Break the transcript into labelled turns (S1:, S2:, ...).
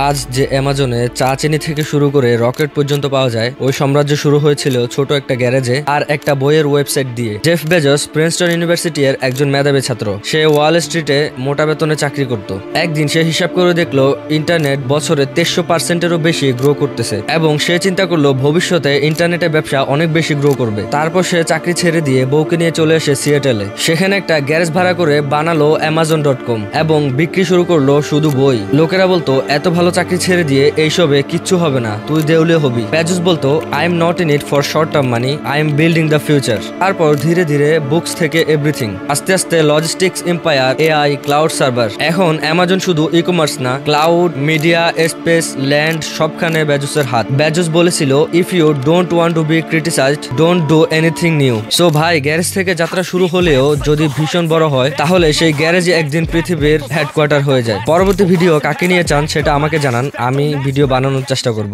S1: আজ যে অ্যামাজনে চা চিনি থেকে শুরু করে রকেট পর্যন্ত পাওয়া যায়, ওই সাম্রাজ্য শুরু হয়েছিল ছোট একটা গ্যারেজে আর একটা বইয়ের ওয়েবসাইট দিয়ে। জেফ বেজোস প্রিন্সটন ইউনিভার্সিটির একজন মেধাবী ছাত্র। সে ওয়াল স্ট্রিটে মোটা বেতনে চাকরি করত। একদিন সে হিসাব করে দেখলো ইন্টারনেট বছরে 300%-এরও বেশি গ্রো করতেছে এবং সে চিন্তা করলো ভবিষ্যতে ইন্টারনেটের ব্যবসা অনেক বেশি গ্রো করবে। তারপর সে চাকরি ছেড়ে দিয়ে বউকে নিয়ে চলে আসে সিয়াটেলে। সেখানে একটা গ্যারেজ ভাড়া করে বানালো Amazon.com এবং বিক্রি শুরু করলো শুধু বই। লোকেরা বলতো, এত ভালো চাকরি ছেড়ে দিয়ে এইসবে কিচ্ছু হবে না, তুই দেউলিয়া হবি। বেজোস বলতো, I am not in it for short term money, I am building the future. তারপর ধীরে ধীরে বুকস থেকে এভরিথিং, আস্তে আস্তে logistics empire, AI, cloud server. এখন অ্যামাজন শুধু ই কমার্স না, ক্লাউড, মিডিয়া, স্পেস, ল্যান্ড সবখানে বেজোসের হাত। বেজোস বলেছিল, if you don't want to be criticised, don't do anything new. So ভাই, গ্যারেজ থেকে যাত্রা শুরু হলেও যদি ভীষণ বড় হয়, তাহলে সেই গ্যারেজে একদিন পৃথিবীর হেডকোয়ার্টার হয়ে যায়। পরবর্তী ভিডিও কাকে নিয়ে চান সেটা আমাকে জানান, আমি ভিডিও বানানোর চেষ্টা করব।